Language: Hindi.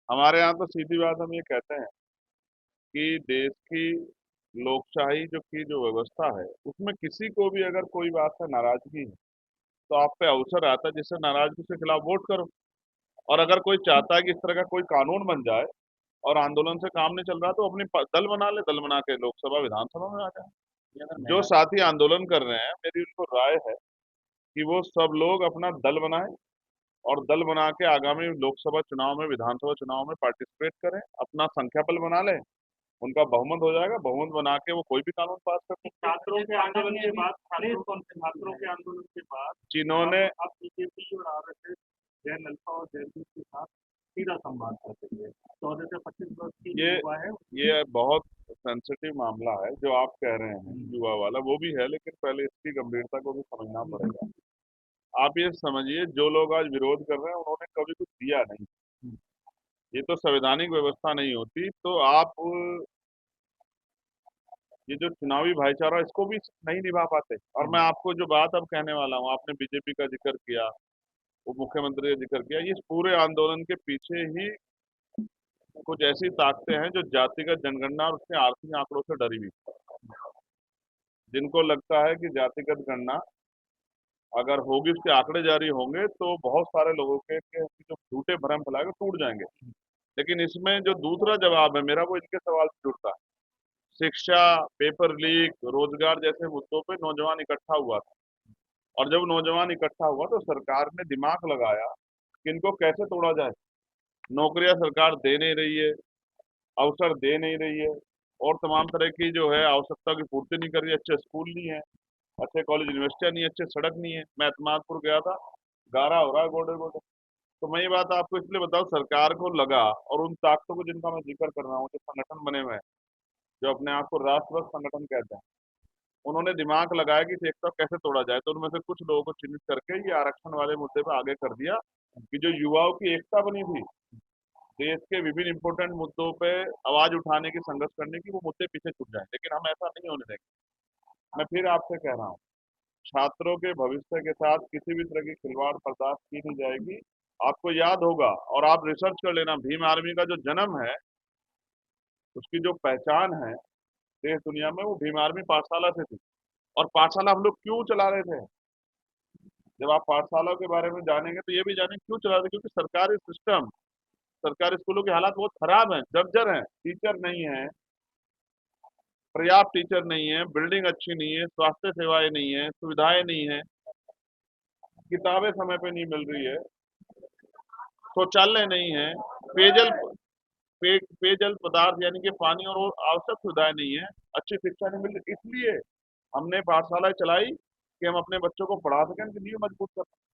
हमारे यहाँ तो सीधी बात हम ये कहते हैं कि देश की लोकशाही जो व्यवस्था है उसमें किसी को भी अगर कोई बात से नाराजगी है तो आप पे अवसर आता है जिससे नाराजगी के खिलाफ वोट करो। और अगर कोई चाहता है कि इस तरह का कोई कानून बन जाए और आंदोलन से काम नहीं चल रहा तो अपनी दल बना ले, दल बना के लोकसभा विधानसभा में आ जाए। ये अगर जो मैं साथी आंदोलन कर रहे हैं मेरी उनको राय है कि वो सब लोग अपना दल बनाएं और दल बना के आगामी लोकसभा चुनाव में, विधानसभा चुनाव में पार्टिसिपेट करें, अपना संख्या बल बना लें। उनका बहुमत हो जाएगा, बहुमत बना के वो कोई भी कानून पास कर सकते हैं। छात्रों के आंदोलन के बाद छात्रों के आंदोलन के बाद जिन्होंने आप बीजेपी और आरएसएस जयललिता और जयललिता के साथ सीधा संवाद करते हुए 14 से 25 वर्ष की जो ये युवा है ये बहुत सेंसिटिव मामला है जो आप कह रहे हैं, युवा वाला वो भी है, लेकिन पहले इसकी गंभीरता को भी समझना पड़ेगा। आप ये समझिए, जो लोग आज विरोध कर रहे हैं उन्होंने कभी कुछ दिया नहीं। ये तो संवैधानिक व्यवस्था नहीं होती तो आप ये जो चुनावी भाईचारा इसको भी नहीं निभा पाते। और मैं आपको जो बात अब कहने वाला हूँ, आपने बीजेपी का जिक्र किया, उप मुख्यमंत्री का जिक्र किया, ये पूरे आंदोलन के पीछे ही कुछ ऐसी ताकतें हैं जो जातिगत जनगणना और उसके आर्थिक आंकड़ों से डरी हुई, जिनको लगता है कि जातिगत गणना अगर होगी, उसके आंकड़े जारी होंगे तो बहुत सारे लोगों के जो झूठे भ्रम फैलाए वो टूट जाएंगे। लेकिन इसमें जो दूसरा जवाब है मेरा वो इनके सवाल से जुड़ता है। शिक्षा, पेपर लीक, रोजगार जैसे मुद्दों पे नौजवान इकट्ठा हुआ था, और जब नौजवान इकट्ठा हुआ तो सरकार ने दिमाग लगाया कि इनको कैसे तोड़ा जाए। नौकरियां सरकार दे नहीं रही है, अवसर दे नहीं रही है, और तमाम तरह की जो है आवश्यकता की पूर्ति नहीं कर रही है। अच्छे स्कूल नहीं है, अच्छे कॉलेज यूनिवर्सिटियां नहीं है, अच्छे सड़क नहीं है। मैं एतमादपुर गया था, गारा हो रहा है गोडे गोडे। तो मैं ये बात आपको इसलिए बताऊं, सरकार को लगा, और उन ताकतों को जिनका मैं जिक्र कर रहा हूँ, जो संगठन बने हुए हैं, जो अपने आप को राष्ट्रवाद संगठन कहते हैं, उन्होंने दिमाग लगाया कि इस एकता को कैसे तोड़ा जाए। तो उनमें से कुछ लोगों को चिन्हित करके ये आरक्षण वाले मुद्दे पर आगे कर दिया कि जो युवाओं की एकता बनी थी देश के विभिन्न इंपोर्टेंट मुद्दों पे आवाज उठाने की, संघर्ष करने की, वो मुद्दे पीछे छूट जाए। लेकिन हम ऐसा नहीं होने देंगे। मैं फिर आपसे कह रहा हूँ, छात्रों के भविष्य के साथ किसी भी तरह की खिलवाड़ बर्दाश्त की नहीं जाएगी। आपको याद होगा और आप रिसर्च कर लेना, भीम आर्मी का जो जन्म है, उसकी जो पहचान है देश दुनिया में, वो भीम आर्मी पाठशाला से थी। और पाठशाला हम लोग क्यों चला रहे थे? जब आप पाठशाला के बारे में जानेंगे तो ये भी जानेंगे क्यों चला रहे थे। क्योंकि सरकारी सिस्टम, सरकारी स्कूलों की हालात बहुत खराब है, जर्जर है, टीचर नहीं है, पर्याप्त टीचर नहीं है, बिल्डिंग अच्छी नहीं है, स्वास्थ्य सेवाएं नहीं है, सुविधाएं नहीं है, किताबें समय पे नहीं मिल रही है, शौचालय नहीं है, पेयजल पेयजल पदार्थ यानी कि पानी और वो आवश्यक सुविधाएं नहीं है, अच्छी शिक्षा नहीं मिल रही। इसलिए हमने पाठशालाएं चलाई कि हम अपने बच्चों को पढ़ा सकें, उनकी नींव मजबूत कर सकें।